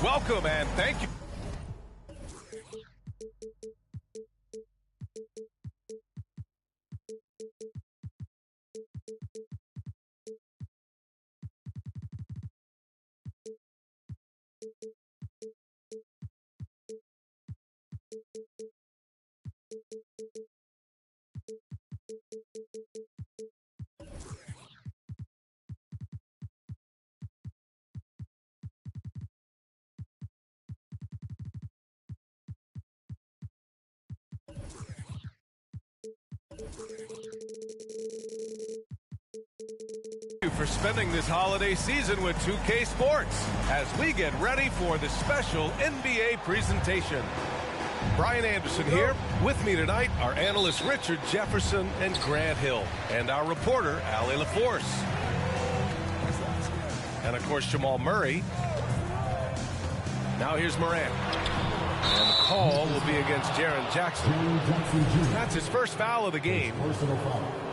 Welcome and thank you. For spending this holiday season with 2K Sports as we get ready for the special NBA presentation. Brian Anderson here. With me tonight, our analysts Richard Jefferson and Grant Hill, and our reporter, Allie LaForce. And, of course, Jamal Murray. Now here's Morant. And the call will be against Jaren Jackson. That's his first foul of the game.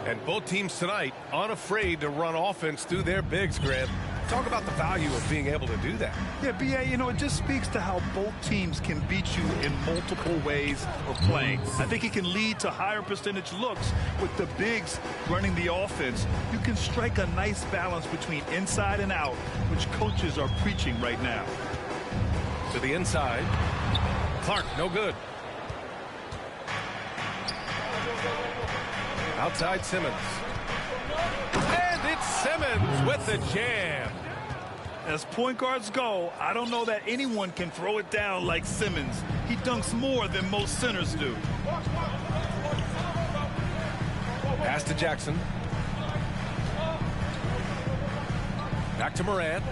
And both teams tonight unafraid to run offense through their bigs, Grant. Talk about the value of being able to do that. Yeah, B.A., you know, it just speaks to how both teams can beat you in multiple ways of playing. I think it can lead to higher percentage looks with the bigs running the offense. You can strike a nice balance between inside and out, which coaches are preaching right now. To the inside. Clark, no good. Outside Simmons. And it's Simmons with the jam. As point guards go, I don't know that anyone can throw it down like Simmons. He dunks more than most centers do. Pass to Jackson. Back to Morant.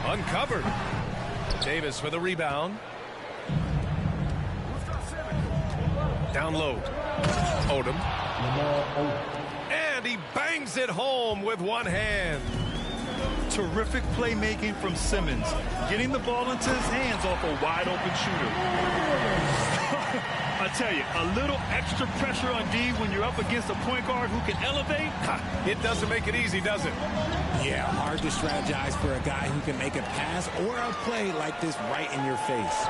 Uncovered. Davis for the rebound. Down low. Odom. And he bangs it home with one hand. Terrific playmaking from Simmons, getting the ball into his hands off a wide-open shooter. I tell you, a little extra pressure on D when you're up against a point guard who can elevate. It doesn't make it easy, does it? Yeah, hard to strategize for a guy who can make a pass or a play like this right in your face.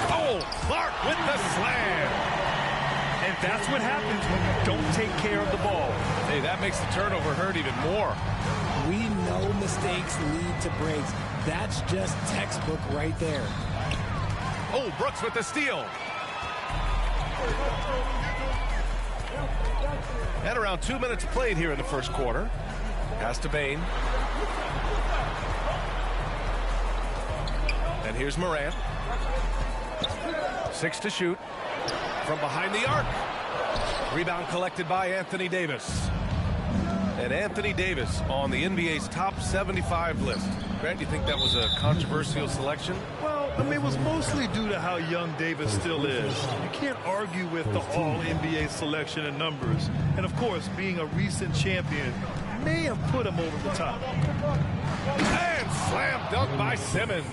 Oh, Clark with the slam. And that's what happens when you don't take care of the ball. Hey, that makes the turnover hurt even more. We know mistakes lead to breaks. That's just textbook right there. Oh, Brooks with the steal. And around 2 minutes played here in the first quarter. Pass to Bane. And here's Morant. 6 to shoot. From behind the arc. Rebound collected by Anthony Davis. And Anthony Davis on the NBA's top 75 list. Grant, you think that was a controversial selection? Well, I mean, it was mostly due to how young Davis still is. You can't argue with the all-NBA selection and numbers. And, of course, being a recent champion may have put him over the top. And slam dunk by Simmons.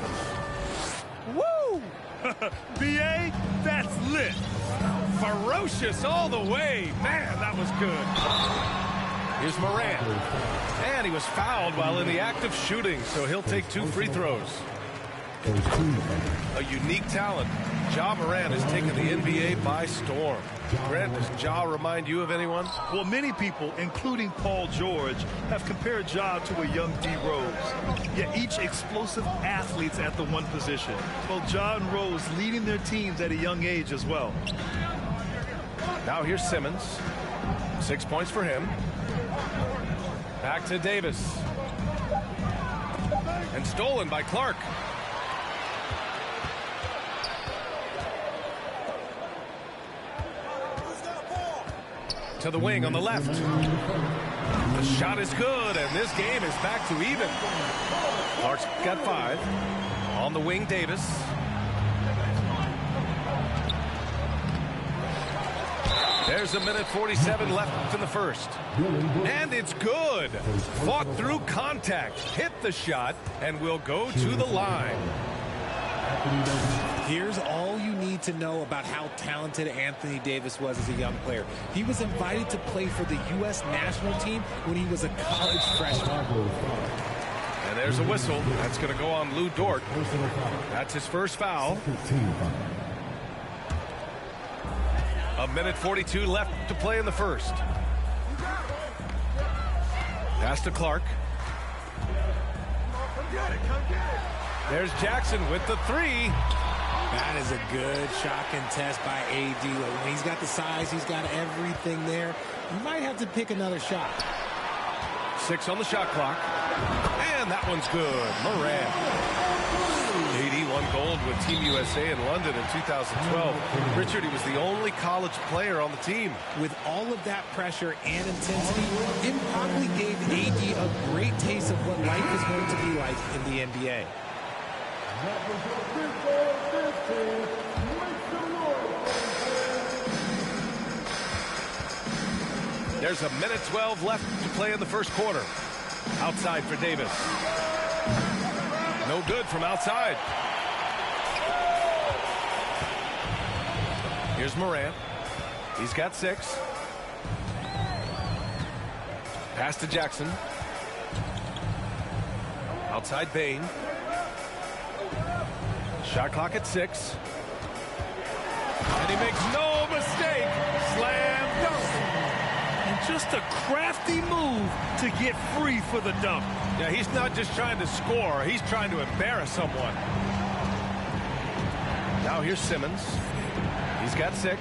Woo! B.A., that's lit. Ferocious all the way. Man, that was good. Here's Morant. And he was fouled while in the act of shooting, so he'll take 2 free throws. A unique talent. Ja Morant has taken the NBA by storm. Grant, does Ja remind you of anyone? Well, many people, including Paul George, have compared Ja to a young D. Rose. Yet each explosive athletes at the one position. Both Ja and Rose leading their teams at a young age as well. Now here's Simmons. 6 points for him. Back to Davis. And stolen by Clark. To the wing on the left. The shot is good, and this game is back to even. Clark's got 5. On the wing, Davis. There's a minute 47 left in the first. And it's good. Fought through contact, hit the shot, and will go to the line. Here's all you need to know about how talented Anthony Davis was as a young player. He was invited to play for the U.S. national team when he was a college freshman. And there's a whistle. That's going to go on Lou Dort. That's his first foul. A minute 42 left to play in the first. Pass to Clark. There's Jackson with the 3. That is a good shot contest by AD. When he's got the size, he's got everything there. You might have to pick another shot. 6 on the shot clock. And that one's good. Morant. AD won gold with Team USA in London in 2012. Richard, he was the only college player on the team. With all of that pressure and intensity, it probably gave AD a great taste of what life is going to be like in the NBA. There's a minute 12 left to play in the first quarter. Outside for Davis. No good from outside. Here's Morant. He's got 6. Pass to Jackson. Outside Bain. Shot clock at 6. And he makes no mistake. Slam dunk. And just a crafty move to get free for the dunk. Yeah, he's not just trying to score. He's trying to embarrass someone. Now here's Simmons. He's got 6.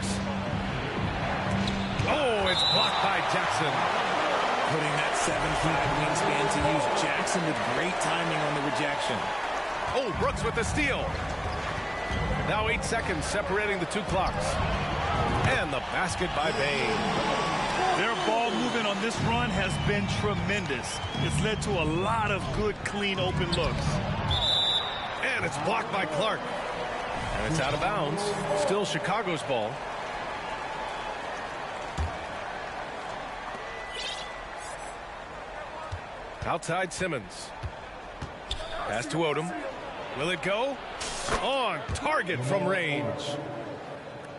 Oh, it's blocked by Jackson. Putting that 7'5" wingspan to use. Jackson with great timing on the rejection. Oh, Brooks with the steal. Now 8 seconds separating the 2 clocks. And the basket by Bain. Their ball movement on this run has been tremendous. It's led to a lot of good, clean, open looks. And it's blocked by Clark. And it's out of bounds. Still Chicago's ball. Outside Simmons. Pass to Odom. Will it go? On target from range.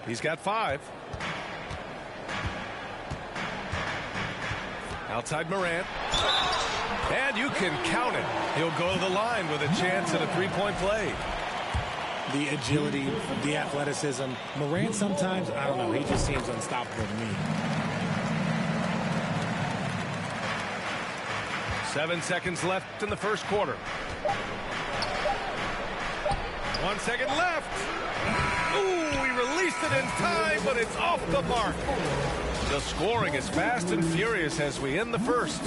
He's got 5. Outside Morant. And you can count it. He'll go to the line with a chance at a 3-point play. The agility, the athleticism. Morant sometimes, I don't know, he just seems unstoppable to me. 7 seconds left in the first quarter. 1 second left. Ooh, he released it in time, but it's off the mark. The scoring is fast and furious as we end the first.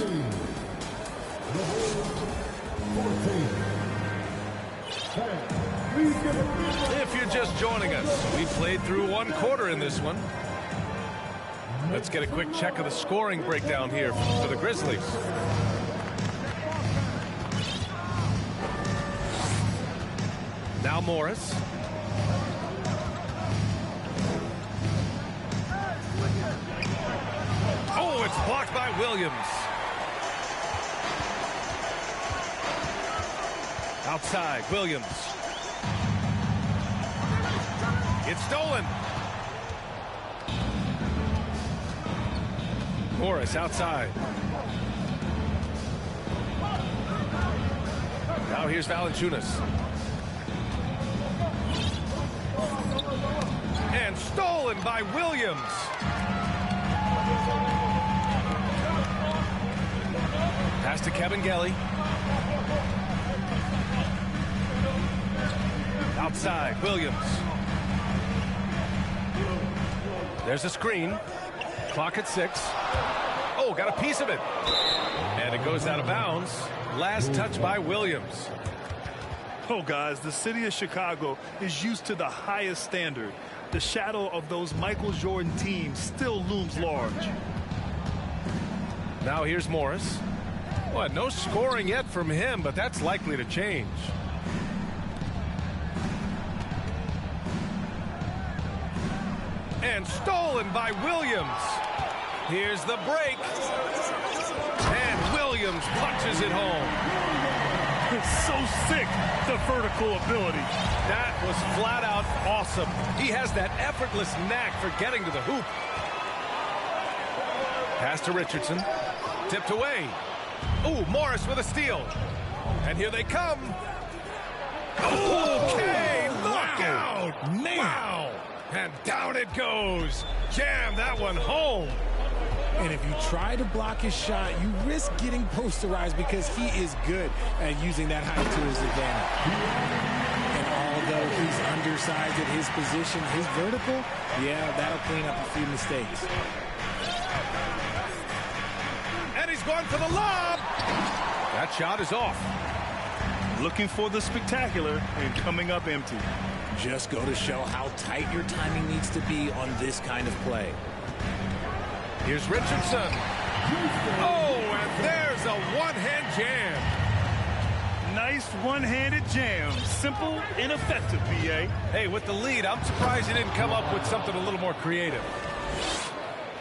If you're just joining us, we played through 1 quarter in this one. Let's get a quick check of the scoring breakdown here for the Grizzlies. Now Morris. Oh, it's blocked by Williams. Outside, Williams. It's stolen. Morris outside. Now here's Valanciunas. And stolen by Williams. Pass to Kevin Gelly. Outside, Williams. There's a screen. Clock at 6. Oh, got a piece of it. And it goes out of bounds. Last touch by Williams. Oh, guys, the city of Chicago is used to the highest standard. The shadow of those Michael Jordan teams still looms large. Now here's Morris. Well, no scoring yet from him, but that's likely to change. And stolen by Williams. Here's the break. And Williams punches it home. It's so sick, the vertical ability. That was flat out awesome. He has that effortless knack for getting to the hoop. Pass to Richardson. Tipped away. Ooh, Morris with a steal. And here they come. Okay, look out. Man. Wow. And down it goes. Jam that one home. And if you try to block his shot, you risk getting posterized because he is good at using that height to his advantage. And although he's undersized at his position, his vertical, yeah, that'll clean up a few mistakes. And he's going for the lob. That shot is off. Looking for the spectacular and coming up empty. Just go to show how tight your timing needs to be on this kind of play. Here's Richardson. Oh, and there's a one-hand jam. Nice one-handed jam. Simple and effective, B.A. Hey, with the lead, I'm surprised he didn't come up with something a little more creative.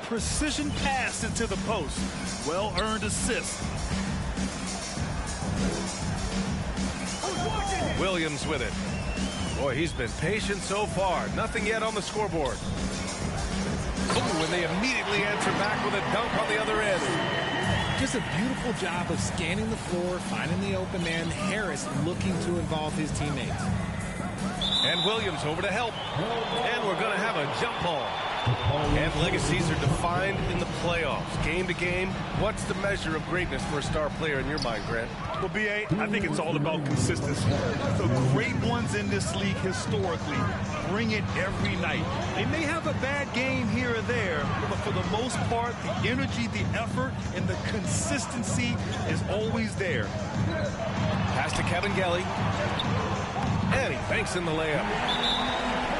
Precision pass into the post. Well-earned assist. Williams with it. Boy, he's been patient so far. Nothing yet on the scoreboard. Ooh, and they immediately answer back with a dunk on the other end. Just a beautiful job of scanning the floor, finding the open man. Harris looking to involve his teammates. And Williams over to help. And we're going to have a jump ball. And legacies are defined in the playoffs. Game to game, what's the measure of greatness for a star player in your mind, Grant? Well, B.A., I think it's all about consistency. The great ones in this league historically bring it every night. They may have a bad game here or there, but for the most part, the energy, the effort, and the consistency is always there. Pass to Kevin Gelly. And he banks in the layup.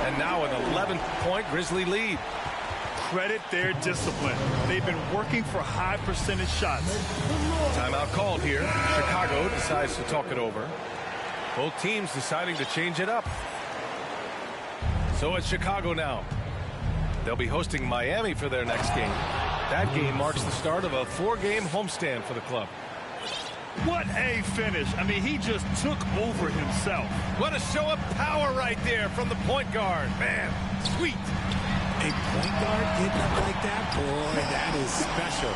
And now an 11-point Grizzly lead. Credit their discipline. They've been working for high percentage shots. Timeout called here. Chicago decides to talk it over. Both teams deciding to change it up. So it's Chicago now. They'll be hosting Miami for their next game. That game marks the start of a 4-game homestand for the club. What a finish. I mean, he just took over himself. What a show of power right there from the point guard. Man, sweet. A point guard getting up like that, boy, that is special.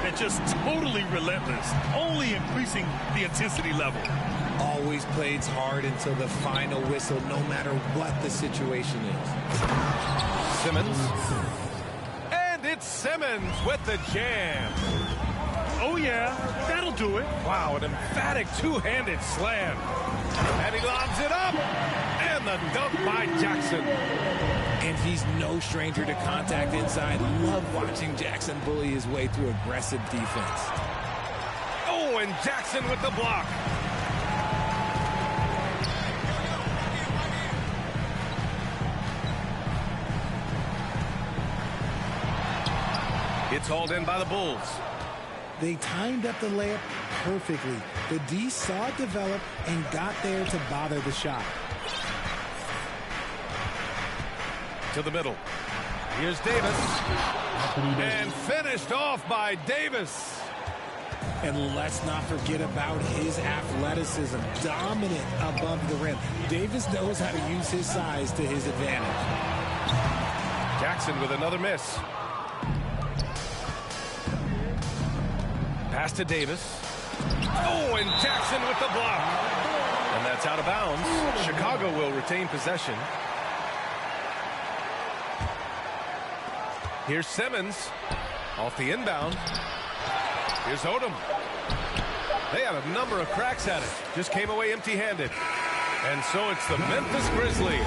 And just totally relentless, only increasing the intensity level. Always plays hard until the final whistle, no matter what the situation is. Simmons. And it's Simmons with the jam. Oh, yeah, that'll do it. Wow, an emphatic two-handed slam. And he lobs it up. And the dunk by Jackson. And he's no stranger to contact inside. Love watching Jackson bully his way through aggressive defense. Oh, and Jackson with the block. It's hauled in by the Bulls. They timed up the layup perfectly. The D saw it develop and got there to bother the shot. To the middle. Here's Davis. And finished off by Davis. And let's not forget about his athleticism. Dominant above the rim. Davis knows how to use his size to his advantage. Jackson with another miss. Pass to Davis. Oh, and Jackson with the block. And that's out of bounds. Chicago will retain possession. Here's Simmons off the inbound. Here's Odom. They had a number of cracks at it. Just came away empty-handed. And so it's the Memphis Grizzlies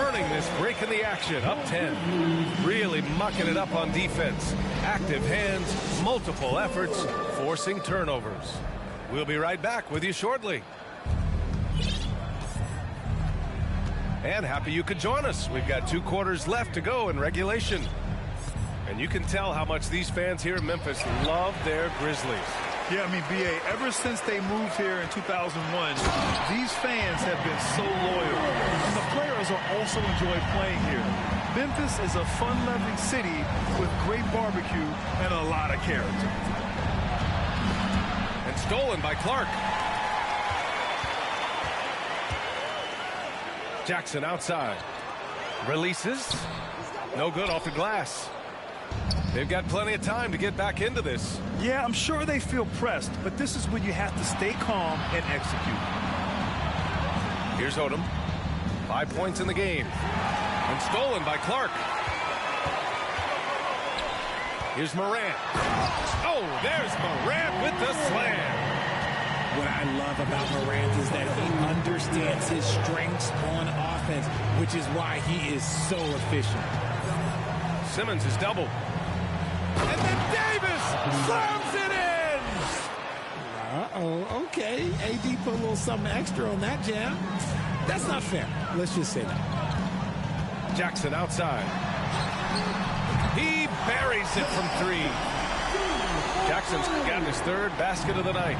earning this break in the action. Up 10. Really mucking it up on defense. Active hands, multiple efforts, forcing turnovers. We'll be right back with you shortly. And happy you could join us. We've got 2 quarters left to go in regulation. And you can tell how much these fans here in Memphis love their Grizzlies. Yeah, I mean, B.A., ever since they moved here in 2001, these fans have been so loyal. And the players are also enjoy playing here. Memphis is a fun-loving city with great barbecue and a lot of character. And stolen by Clark. Jackson outside. Releases. No good off the glass. They've got plenty of time to get back into this. Yeah, I'm sure they feel pressed, but this is when you have to stay calm and execute. Here's Odom. 5 points in the game. And stolen by Clark. Here's Morant. Oh, there's Morant with the slam. What I love about Morant is that he understands his strengths on offense, which is why he is so efficient. Simmons is doubled. And then Davis slams it in! Uh-oh, okay. AD put a little something extra on that jam. That's not fair. Let's just say that. Jackson outside. He buries it from 3. Jackson's got his 3rd basket of the night.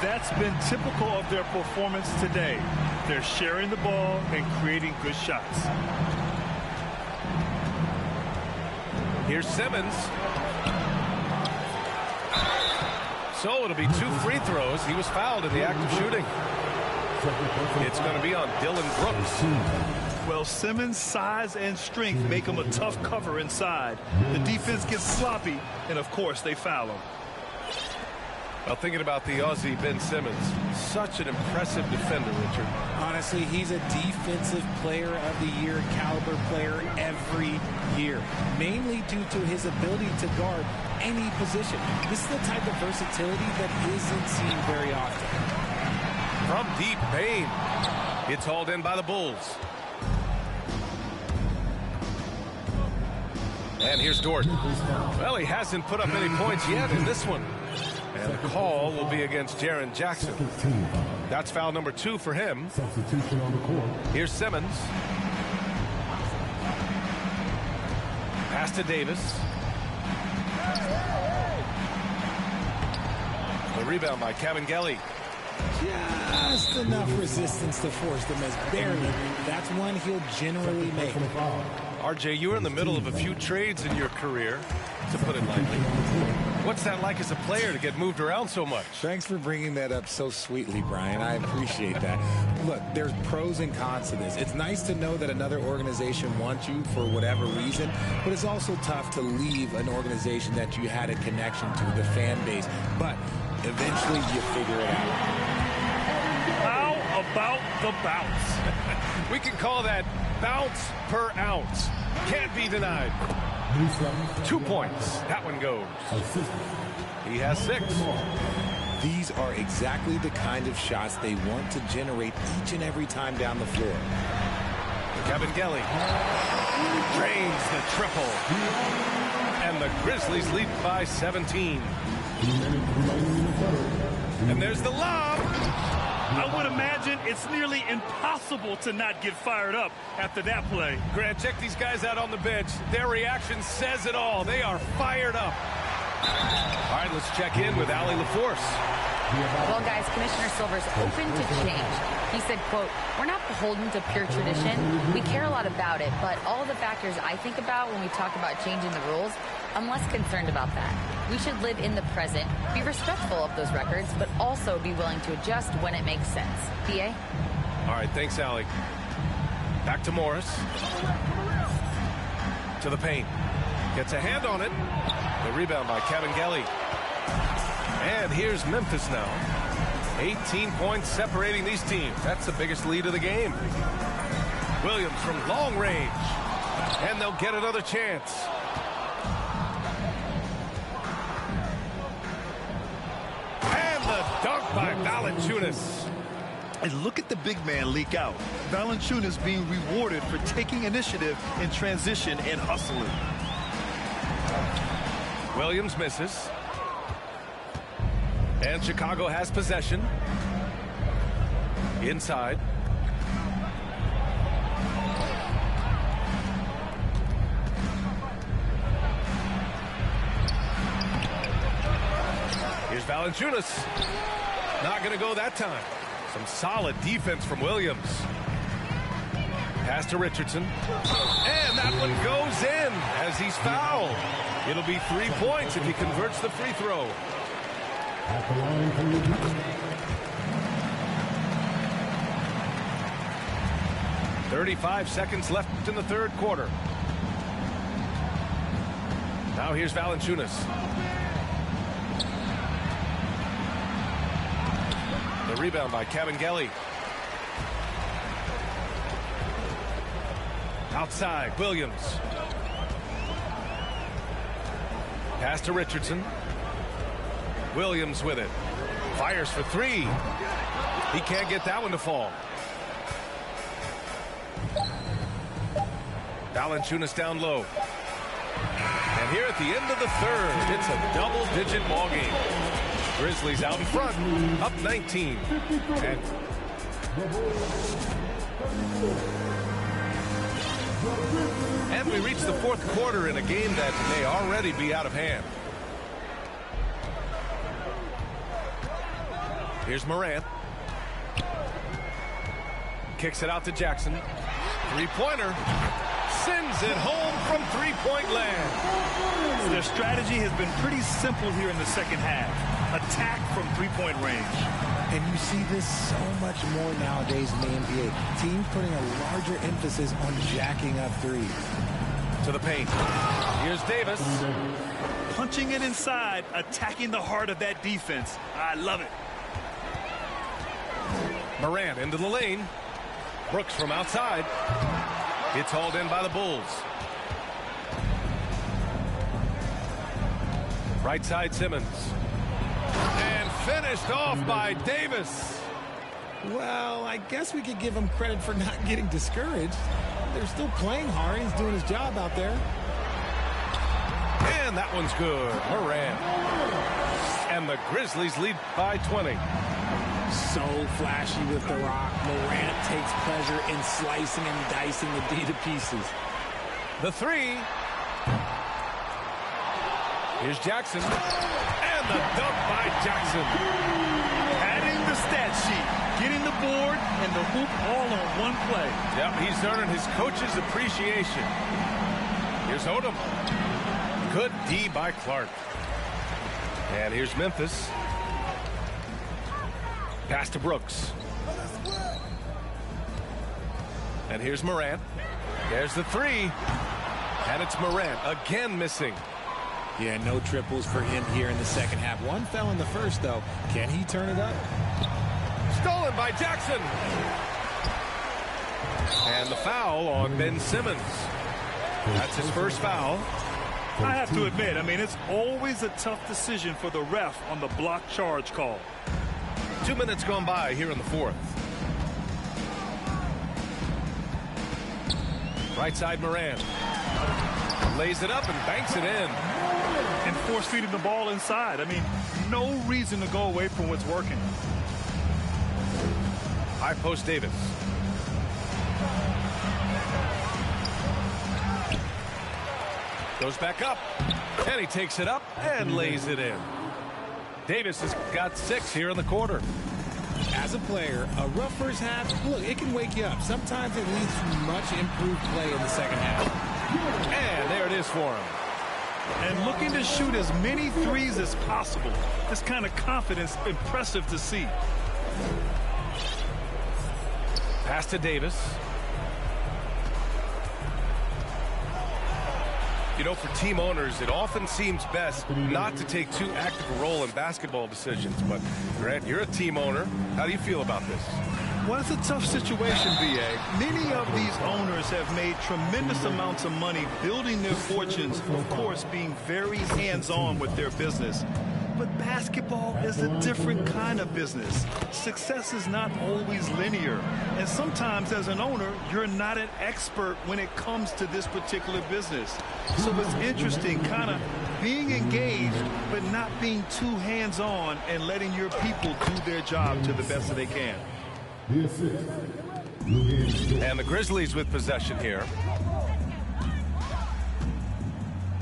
That's been typical of their performance today. They're sharing the ball and creating good shots. Here's Simmons. So it'll be 2 free throws. He was fouled in the act of shooting. It's going to be on Dylan Brooks. Well, Simmons' size and strength make him a tough cover inside. The defense gets sloppy, and of course they foul him. Well, thinking about the Aussie Ben Simmons, such an impressive defender, Richard. Honestly, he's a defensive player of the year, caliber player every year, mainly due to his ability to guard any position. This is the type of versatility that isn't seen very often. From deep, Payne. It's hauled in by the Bulls. And here's Dort. Well, he hasn't put up any points yet in this one. And the call will be against Jaren Jackson. That's foul number 2 for him. Here's Simmons. Pass to Davis. The rebound by Kabengele. Just enough resistance to force them as barely. That's one he'll generally make. RJ, you were in the middle of a few trades in your career, to put it lightly. What's that like as a player to get moved around so much? Thanks for bringing that up so sweetly, Brian. I appreciate that. Look, there's pros and cons to this. It's nice to know that another organization wants you for whatever reason, but it's also tough to leave an organization that you had a connection to, the fan base. But eventually you figure it out. How about the bounce? We can call that bounce per ounce. Can't be denied. 2 points. That one goes. He has 6. These are exactly the kind of shots they want to generate each and every time down the floor. Kabengele drains the triple. And the Grizzlies lead by 17. And there's the lob. I would imagine it's nearly impossible to not get fired up after that play. Grant, check these guys out on the bench. Their reaction says it all. They are fired up. All right, let's check in with Allie LaForce. Well, guys, Commissioner Silver's open to change. He said, quote, "We're not beholden to pure tradition. We care a lot about it, but all of the factors I think about when we talk about changing the rules, I'm less concerned about that. We should live in the present, be respectful of those records, but also be willing to adjust when it makes sense." PA? All right, thanks, Allie. Back to Morris. To the paint. Gets a hand on it. The rebound by Kabengele. And here's Memphis now. 18 points separating these teams. That's the biggest lead of the game. Williams from long range. And they'll get another chance. And the dunk by Valanciunas. And look at the big man leak out. Valanciunas being rewarded for taking initiative in transition and hustling. Williams misses. And Chicago has possession. Inside. Valanciunas. Not going to go that time. Some solid defense from Williams. Pass to Richardson. And that one goes in as he's fouled. It'll be 3 points if he converts the free throw. 35 seconds left in the third quarter. Now here's Valanciunas. The rebound by Kabengele. Outside, Williams. Pass to Richardson. Williams with it. Fires for three. He can't get that one to fall. Valanciunas down low. And here at the end of the third, it's a double-digit ball game. Grizzlies out in front, up 19. And we reach the fourth quarter in a game that may already be out of hand. Here's Morant. Kicks it out to Jackson. Three-pointer. Sends it home from three-point land. Their strategy has been pretty simple here in the second half. Attack from three-point range. And you see this so much more nowadays in the NBA. Teams putting a larger emphasis on jacking up threes. To the paint. Here's Davis. Punching it inside, attacking the heart of that defense. I love it. Morant into the lane. Brooks from outside. It's hauled in by the Bulls. Right side Simmons. And finished off by Davis. Well, I guess we could give him credit for not getting discouraged. They're still playing hard. He's doing his job out there. And that one's good. Morant. And the Grizzlies lead by 20. So flashy with the rock. Morant takes pleasure in slicing and dicing the D to pieces. The three. Here's Jackson. And the dunk by Jackson. Adding the stat sheet. Getting the board and the hoop all on one play. Yep, he's earning his coach's appreciation. Here's Odom. Good D by Clark. And here's Memphis. Pass to Brooks. And here's Morant. There's the three. And it's Morant again missing. Yeah, no triples for him here in the second half. One fell in the first, though. Can he turn it up? Stolen by Jackson. And the foul on Ben Simmons. That's his first foul. I have to admit, it's always a tough decision for the ref on the block charge call. 2 minutes gone by here in the fourth. Right side Morant. Lays it up and banks it in. And force-feeding the ball inside. No reason to go away from what's working. High post Davis. Goes back up. And he takes it up and lays it in. Davis has got 6 here in the quarter. As a player, a rough first half, look, it can wake you up. Sometimes it leads to much improved play in the second half. And there it is for him. And looking to shoot as many threes as possible. This kind of confidence, impressive to see. Pass to Davis. For team owners, it often seems best not to take too active a role in basketball decisions. But, Grant, you're a team owner. How do you feel about this? Well, it's a tough situation, B.A. Many of these owners have made tremendous amounts of money building their fortunes, of course, being very hands-on with their business. But basketball is a different kind of business. Success is not always linear. And sometimes as an owner, you're not an expert when it comes to this particular business. So it's interesting kind of being engaged, but not being too hands-on and letting your people do their job to the best that they can. And the Grizzlies with possession here.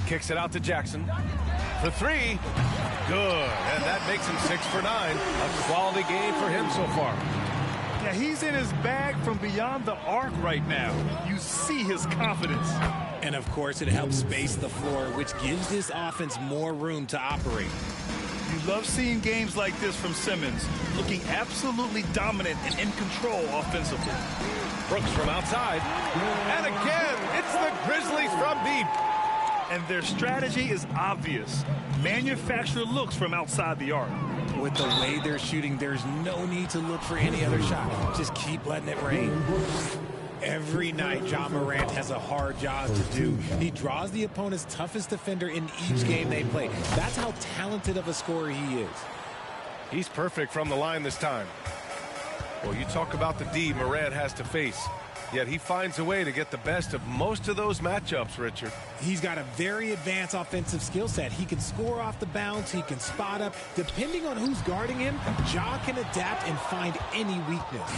Kicks it out to Jackson. For three. Good, and that makes him 6 for 9. A quality game for him so far. Yeah, he's in his bag from beyond the arc right now. You see his confidence. And of course, it helps space the floor, which gives this offense more room to operate. You love seeing games like this from Simmons, looking absolutely dominant and in control offensively. Brooks from outside. And again, it's the Grizzlies from deep. And their strategy is obvious. Manufacture looks from outside the arc. With the way they're shooting, there's no need to look for any other shot. Just keep letting it rain. Every night, Ja Morant has a hard job to do. He draws the opponent's toughest defender in each game they play. That's how talented of a scorer he is. He's perfect from the line this time. Well, you talk about the D Morant has to face. Yet he finds a way to get the best of most of those matchups, Richard. He's got a very advanced offensive skill set. He can score off the bounce. He can spot up. Depending on who's guarding him, Ja can adapt and find any weakness.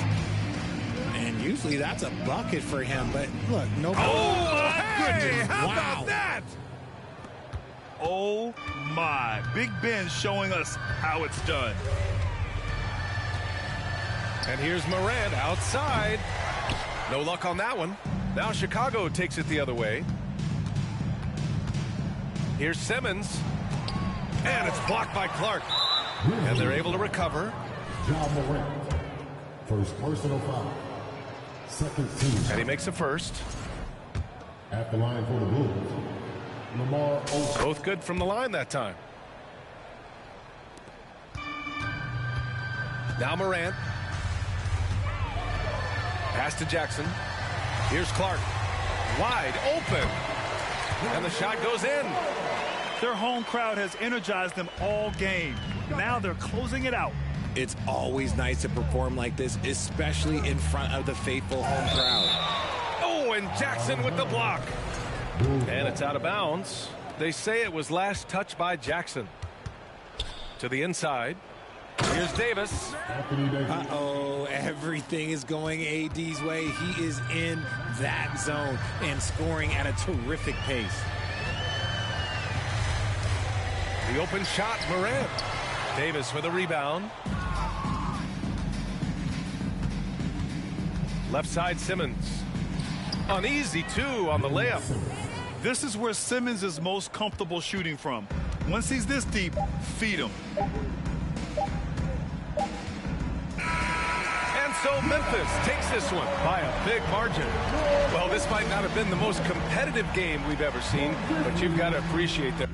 And usually that's a bucket for him. But look, no. Oh, my goodness. How Wow. about that? Oh, my. Big Ben showing us how it's done. And here's Morant outside. No luck on that one. Now Chicago takes it the other way. Here's Simmons. And it's blocked by Clark. And they're able to recover. Ja Morant, first personal foul. Second team. And he makes a first. At the line for the Bulls, Lamar Odom. Both good from the line that time. Now Morant. Pass to Jackson. Here's Clark. Wide open. And the shot goes in. Their home crowd has energized them all game. Now they're closing it out. It's always nice to perform like this, especially in front of the faithful home crowd. Oh, and Jackson with the block. And it's out of bounds. They say it was last touched by Jackson. To the inside. Here's Davis. Uh-oh, everything is going AD's way. He is in that zone and scoring at a terrific pace. The open shot, Morant. Davis with a rebound. Left side, Simmons. An easy 2 on the layup. This is where Simmons is most comfortable shooting from. Once he's this deep, feed him. And so Memphis takes this one by a big margin. Well, this might not have been the most competitive game we've ever seen, but you've got to appreciate that.